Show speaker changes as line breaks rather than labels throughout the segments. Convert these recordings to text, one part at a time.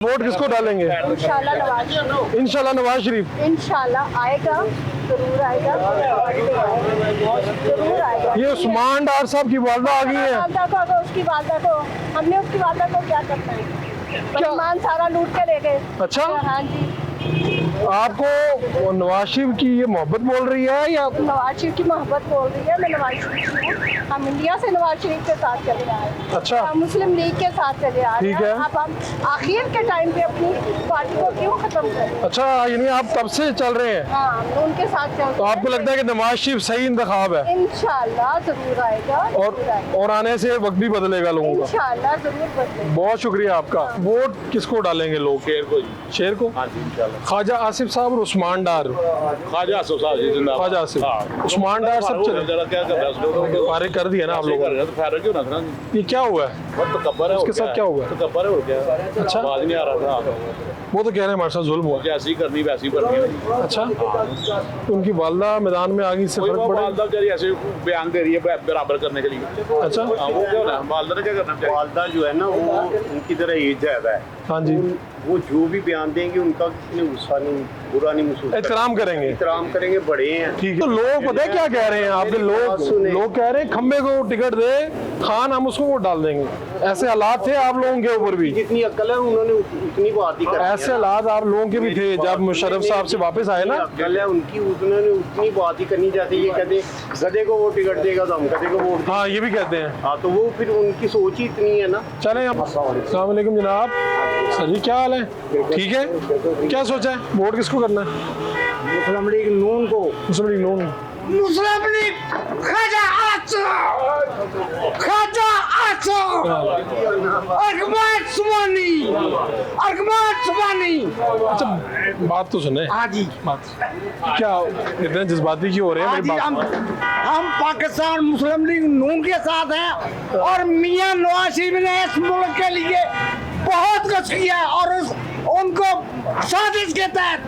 Vote किसको डालेंगे?
इंशाल्लाह नवाज शरीफ।
इंशाल्लाह नवाज शरीफ
इंशाल्लाह आएगा, जरूर आएगा, जरूर आएगा।
ये उस्मान डार साहब की वालदा आ गई है।
वालदा को अगर उसकी वालदा को हमने उसकी वालदा को क्या करना है? बेईमान सारा लूट के ले गए।
अच्छा,
हाँ जी।
आपको नवाज शरीफ की ये मोहब्बत बोल रही है या
नवाज शरीफ की मोहब्बत बोल रही है? मैं नवाज शरीफ की हूँ। हम इंडिया से नवाज शरीफ के साथ चले आ रहे हैं।
अच्छा,
हम मुस्लिम लीग के साथ चले आ रहे
ठीक
हैं।
है।
अब हम आखिर के टाइम पे अपनी पार्टी को क्यों खत्म करें?
अच्छा, यानी आप तब से चल रहे हैं,
हाँ, हम उनके साथ चल
तो आपको लगता है कि नवाज शरीफ सही इंतखाब है
इंशाल्लाह जरूर आएगा,
और आने से वक्त भी बदलेगा लोगों का?
इंशाल्लाह जरूर बदलेगा।
बहुत शुक्रिया आपका। वोट किसको डालेंगे लोग?
शेर को जी।
शेर को?
हाँ जी इंशाल्लाह।
ख्वाजा आसिफ साहब और उस्मान डार।
ख्वाजा आसिफ साहब जी जिंदाबाद।
ख्वाजा आसिफ,
हाँ।
उस्मान डार सब चले।
जरा क्या कर रहा है उसको?
फारिग कर दिया ना आप लोगों ने।
तो फारिग क्यों ना था?
ये क्या हुआ है?
बहुत तकब्बर है।
उसके साथ क्या हुआ?
तकब्बर है और क्या?
अच्छा।
आवाज नहीं आ रहा था।
वो तो कह रहे हैं हमारे साथ जुल्म हुआ।
जैसी करनी वैसी करनी है।
अच्छा, उनकी वालदा मैदान में आ गई, इससे
कोई
फर्क
वो
पड़ा?
वालदा बेचारी ऐसे बयान दे रही है बराबर करने के लिए।
अच्छा,
हाँ, वो क्या होना है? वालदा ने क्या करना चाहिए?
वालदा जो है ना वो उनकी तरह एज ज्यादा है।
हाँ जी,
वो जो भी बयान देंगे उनका किसी ने गुस्सा नहीं, बुरा नहीं महसूस
एहतराम करेंगे।
एहतराम करेंगे, बड़े हैं।
ठीक है। तो लोग पता है क्या कह रहे हैं आपके? लोग कह रहे हैं खम्बे को टिकट दे खान, हम उसको वोट डाल देंगे। ऐसे हालात थे आप लोगों के ऊपर भी?
जितनी अक्ल है उन्होंने उतनी बात ही कर
ऐसे हालात आप लोगों के भी थे जब मुशर्रफ साहब से वापस आए ना?
अक्ल है उनकी, उन्होंने उतनी बात ही करनी चाहती है। ये कहते गधे को वो टिकट देगा तो हम गधे को वोट।
हाँ, ये भी कहते हैं।
हाँ, तो वो फिर उनकी सोच ही इतनी है ना।
चले, अस्सलाम वालेकुम जनाब। सर जी, क्या हाल है? ठीक है। क्या सोचा है, वोट किसको करना है?
मुस्लिम लीग नून को।
मुस्लिम लीग नून।
मुस्लिम लीग ख्वाजा
अच्छा, बात तो सुने।
हाँ जी।
बात क्या इतने जज्बाती क्यों हो रहे हैं?
हाँ जी,
मेरी
हम
बात
हम पाकिस्तान मुस्लिम लीग नून के साथ हैं और मियां नवाज शरीफ ने इस मुल्क के लिए बहुत कुछ किया है और उनको साजिश के तहत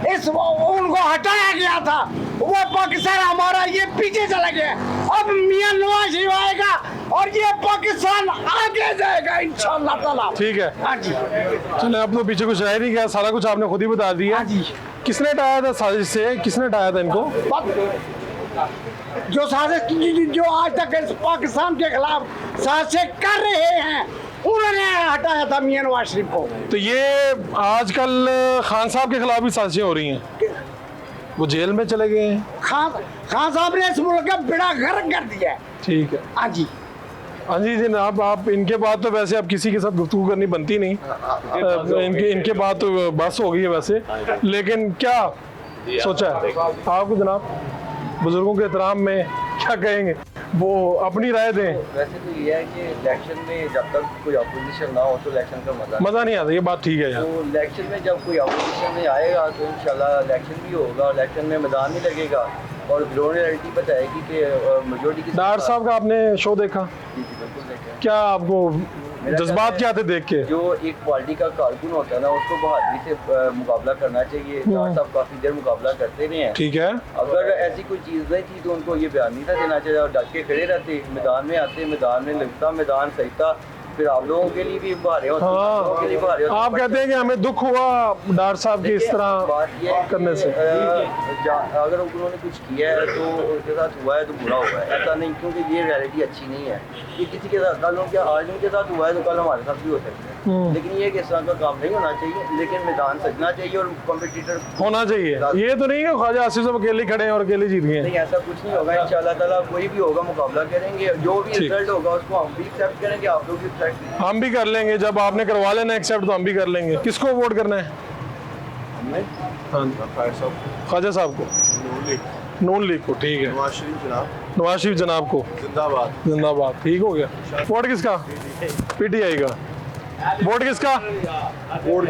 उनको हटाया गया था। वो पाकिस्तान हमारा ये पीछे चला गया। अब मियां नवाज शरीफ आएगा और ये पाकिस्तान आगे जाएगा इंशाअल्लाह ताला।
ठीक है।
हाँ जी।
चले, अब तो पीछे कुछ रह नहीं गया, सारा कुछ आपने खुद ही बता दिया।
हाँ जी।
किसने हटाया था साजिश से? किसने हटाया था इनको?
जो साजिश जो आज तक इस पाकिस्तान के खिलाफ साजिशें कर रहे हैं उन्होंने हटाया था मियां नवाज शरीफ को।
तो ये आजकल खान साहब के खिलाफ भी साजिशें हो रही हैं, वो जेल में चले गए हैं।
खान साहब ने इस मुल्क का बेड़ा गर्क कर दिया है।
ठीक है।
हाँ जी।
हाँ जी जनाब, आप इनके बाद तो वैसे अब किसी के साथ गुफ्तगू करनी बनती नहीं। इनके बाद तो बस हो गई है वैसे। लेकिन क्या सोचा है आपको जनाब? बुजुर्गों के एहतराम में क्या कहेंगे? वो अपनी राय दें।
वैसे तो ये है कि इलेक्शन में जब तक कोई अपोजिशन ना हो तो इलेक्शन का
मज़ा नहीं आता, ये बात ठीक है यार।
तो इलेक्शन में जब कोई अपोजिशन में आएगा तो इंशाल्लाह इलेक्शन भी होगा, इलेक्शन में मैदान भी लगेगा और ग्राउंड रियलिटी बताएगी कि मेजोरिटी की।
डार साहब का आपने शो देखा?
जी जी बिल्कुल देखें।
क्या आपको जज्बात क्या थे देख के?
जो एक पार्टी का कारकुन होता है ना उसको बहादुरी से मुकाबला करना चाहिए। डार साहब काफी देर मुकाबला करते रहे हैं।
ठीक है।
अगर ऐसी कोई चीज़ नहीं थी तो उनको ये बयान नहीं था देना चाहिए और डट के खड़े रहते, मैदान में आते, मैदान में लगता, मैदान सही था, फिर आप लोगों के लिए भी बहारे होते,
हाँ,
लोगों के लिए बहारे होते।
आप कहते हैं कि हमें दुख हुआ डार साहब की इस तरह
बात ये है
करने से।
अगर उन्होंने कुछ किया है तो उनके साथ हुआ है तो बुरा हुआ है, ऐसा नहीं, क्योंकि ये रियलिटी अच्छी नहीं है। ये किसी के साथ कल उनके आज उनके साथ हुआ है तो कल हमारे साथ भी हो सकता है। लेकिन ये इस तरह का काम नहीं होना चाहिए, लेकिन मैदान सजना चाहिए और कॉम्पिटिटर
होना चाहिए। ये तो नहीं है ख्वाजा आसिफ साहब अकेले खड़े हैं और अकेले जीत गए।
नहीं, ऐसा कुछ नहीं होगा। इंशाल्लाह ताला कोई भी होगा मुकाबला करेंगे, जो भी रिजल्ट होगा उसको हम भी एक्सेप्ट करेंगे, आप लोग भी एक्सेप्ट करेंगे।
हम भी कर लेंगे, जब आपने करवा लेना एक्सेप्ट तो हम भी कर लेंगे। किसको वोट करना है? हाँ, ख्वाजा साहब को, नून लीग को। ठीक है। नवाज शरीफ जनाब को
जिंदाबाद।
जिंदाबाद। ठीक हो गया। वोट किसका? पीटीआई का। वोट किसका?
और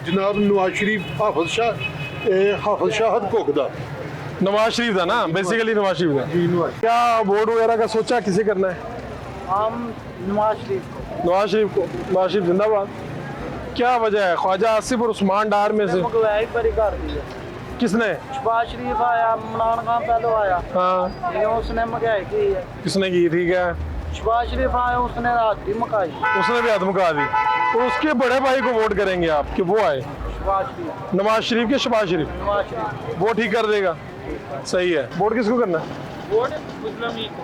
जनाब नवाज शरीफ हाफिज शाहद कोकदा।
नवाज शरीफ था ना, बेसिकली नवाज शरीफ था।
जी नवाज।
क्या वोट वगैरह का सोचा किसे करना है?
हम नवाज शरीफ को।
नवाज शरीफ को। नवाज शरीफ जिंदाबाद। क्या वजह है? ख्वाजा आसिफ और उस्मान डार में से
बड़ी कर दी है।
किसने?
शहबाज शरीफ आया, इमरान खान पहले आया।
हाँ,
लेकिन उसने महंगाई की है।
किसने की? ठीक है।
शहबाज शरीफ आए उसने रात भी मकाई
उसने भी आत्मका दी, तो उसके बड़े भाई को वोट करेंगे आप कि वो आए?
शहबाज शरीफ
नवाज शरीफ के शहबाज शरीफ?
नवाज शरीफ
वो ठीक कर देगा। सही है। वोट किसको करना है?
वोट मुस्लिम लीग को।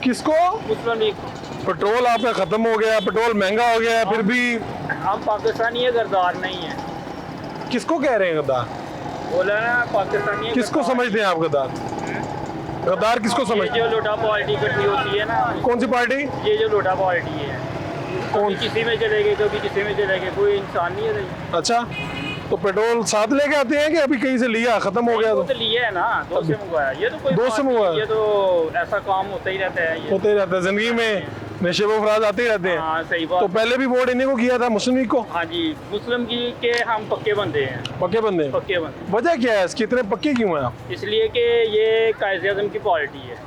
किसको?
मुस्लिम लीग को।
पेट्रोल आपका खत्म हो गया, पेट्रोल महंगा हो गया, फिर भी
हम पाकिस्तानी है, गद्दार नहीं है।
किसको कह रहे हैं गद्दार?
बोला ना पाकिस्तानी है,
किसको
गद्दार।
समझते हैं आप गद्दार? गद्दार किसको
ये
समझते
जो
हैं?
लोटा पार्टी इकट्ठी होती है ना,
कौन सी पार्टी?
ये जो लोटा पार्टी है,
कौन?
कभी किसी में चले गए, कभी किसी में चले गए, कोई इंसान नहीं है रही।
अच्छा, तो पेट्रोल साथ लेके आते हैं कि अभी कहीं से लिया खत्म हो गया?
वो
तो
तो लिए है ना, दोस्त से मंगवाया। ये तो कोई
दोस्त
बात
से
नहीं,
मंगवाया?
ये तो ऐसा काम होता ही रहता है ये।
होते ही रहता है जिंदगी में, नशे व अफराद आते ही रहते हैं।
हाँ सही
तो
बात।
पहले भी वोट इन्हीं को किया था, मुस्लिम लीग को?
हाँ जी, मुस्लिम की के हम पक्के बंदे हैं,
पक्के बंदे हैं।
पक्के बंदे।
वजह क्या है इसकी, इतने पक्के क्यों हैं आप?
इसलिए कि ये कायदे आज़म की पार्टी है।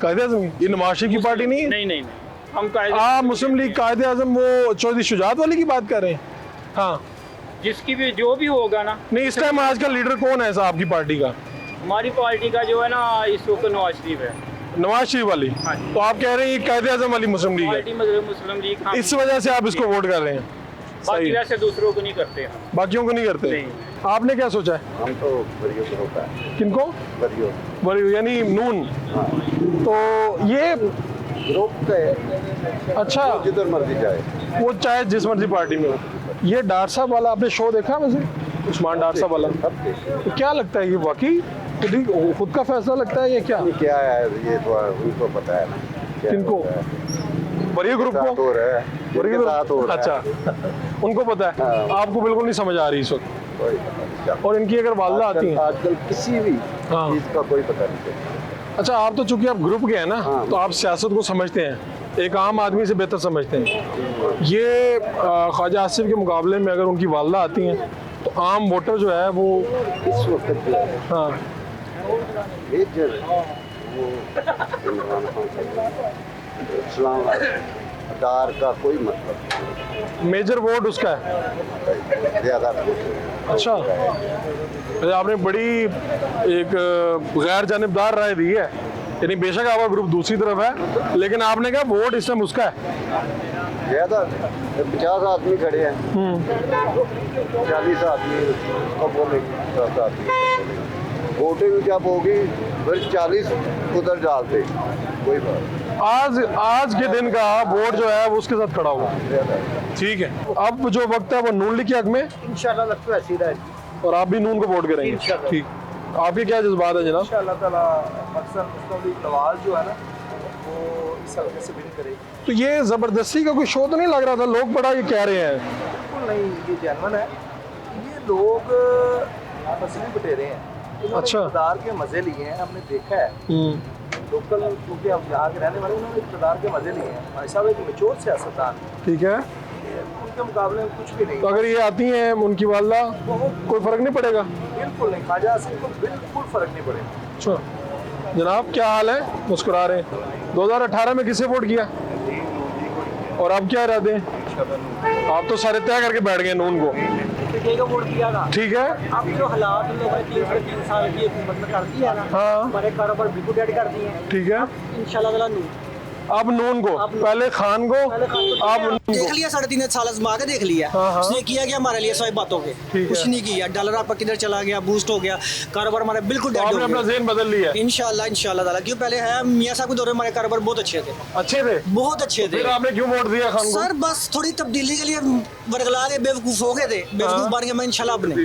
कायदे आजम? ये नवाज शरीफ की पार्टी नहीं है?
नहीं नहीं नहीं, हम कायदे
आप मुस्लिम लीग कायदे आजम वो चौधरी शुजात वाली की बात कर रहे हैं? हाँ।
जिसकी भी जो भी होगा ना।
नहीं, इस टाइम आज का लीडर कौन है ऐसा आपकी पार्टी का?
हमारी पार्टी का जो है ना इस वक्त नवाज शरीफ है।
नवाज शरीफ वाली?
हाँ जी।
तो आप कह रहे हैं ये कायदे आजम वाली मुस्लिम लीग है,
पार्टी मुस्लिम लीग। हाँ,
इस वजह से आप इसको वोट कर रहे हैं?
बाकी
सही।
वैसे दूसरों को नहीं करते हम।
बाकियों को नहीं करते?
नहीं।
आपने क्या सोचा है?
हम तो बरियो से होता है
किनको?
बरियो
बड़ी यानी नून? तो ये
ग्रुप का
अच्छा,
जिधर मर्जी जाए
वो चाहे जिस मर्जी पार्टी में हो। ये डार साहब वाला आपने शो देखा वैसे, उस्मान डार साहब वाला? तो क्या लगता है ये वाकई खुद का फैसला लगता है या क्या?
क्या है ये तो उनको पता है ना क्या
किनको?
होता है।
बड़ी ग्रुप
साथ
को?
हो रहा है
बड़ी
जिनके साथ हो
ग्रुप?
रहा है।
अच्छा, उनको पता है,
हाँ।
आपको बिल्कुल नहीं समझ आ रही इस वक्त।
कोई पता नहीं।
और इनकी अगर वालदा आती हैं?
आजकल किसी भी
हाँ।
चीज का कोई पता नहीं चलता।
अच्छा, आप तो चूंकि आप ग्रुप के हैं ना,
हाँ।
तो आप सियासत को समझते हैं, एक आम आदमी से बेहतर समझते हैं। ये ख्वाजा आसिफ के मुकाबले में अगर उनकी वालदा आती हैं तो आम वोटर जो है वो
इस वक्त जो है
हाँ
मेजर वो इमरान खान साहब, इस्लाम अदार का कोई मतलब
मेजर वोट उसका है।
नहीं, ज्यादा
अच्छा, वैसे आपने बड़ी एक गैर जानिबदार राय दी है, यानी बेशक आपका ग्रुप दूसरी तरफ है, लेकिन आपने कहा वोट इस टाइम उसका है।
ज्यादा 50 आदमी खड़े हैं, 40 आदमी उसको बोलेंगे, 10 आदमी उसको बोलेंगे। वोटिंग जब होगी फिर 40 उधर डालते, कोई बात नहीं।
आज के दिन का वोट जो है वो उसके साथ खड़ा होगा।
ज्यादा
ठीक है, अब जो वक्त है वो नून लीग के हक में,
इंशाल्लाह लगता है ऐसी रहेगी
और आप भी नून को वोट करेंगे।
इंशाल्लाह।
ठीक, आपके क्या जज्बात है जनाब?
इंशाल्लाह ताला अक्सर मुस्लिम लीग नवाज जो है ना वो इस हल्के से विन करेगी।
तो ये जबरदस्ती का कोई शो तो नहीं लग रहा था? लोग बड़ा ये कह रहे हैं।
बिल्कुल नहीं, ये जेन्युइन है। ये लोग फसली बटेरे हैं, इन्होंने
अच्छा।
इक़्तिदार के मजे लिए हैं, हमने देखा है। लोकल क्योंकि हम यहाँ के रहने वाले, उन्होंने इक़्तिदार के मजे लिए हैं। भाई साहब एक मेच्योर सियासतदान है,
ठीक है,
उनके मुकाबले में कुछ भी नहीं।
तो अगर ये आती हैं उनकी वालदा, कोई फर्क नहीं पड़ेगा?
बिल्कुल नहीं, ख्वाजा आसिफ को बिल्कुल फर्क नहीं पड़ेगा।
अच्छा जनाब, क्या हाल है? मुस्कुरा रहे हैं। 2018 में किसे वोट किया और अब क्या इरादे हैं? आप तो सारे तय करके बैठ गए नून को।
का वोट किया था।
ठीक है,
अब जो हालात इन लोगों ने 3 साल की हुकूमत में कर दी है ना,
हाँ।
हमारे कारोबार बिल्कुल डेड कर दिए हैं।
ठीक है,
इंशाल्लाह ताला नून
अब नून को, पहले खान को, अब नून
देख
को।
लिया 3.5 साल आजमा के देख लिया।
हाँ, हाँ।
उसने किया क्या हमारे लिए सभी बातों के?
है।
कुछ नहीं किया। डॉलर आपका किधर चला गया, बूस्ट हो गया, कारोबार हमारे बिल्कुल
तो
डेड
आपने
हो
अपना
गया।
ज़हन बदल लिया है।
इंशाल्लाह ताला, क्यों पहले है मियां साहब के दौरे में हमारे कारोबार बहुत अच्छे थे,
अच्छे थे,
बहुत अच्छे थे।
फिर आपने क्यों वोट दिया खान को?
सर बस थोड़ी तबदीली के लिए वर्गला के बेवकूफ हो गए थे, बेवकूफ बन के मैं इंशाल्लाह अपने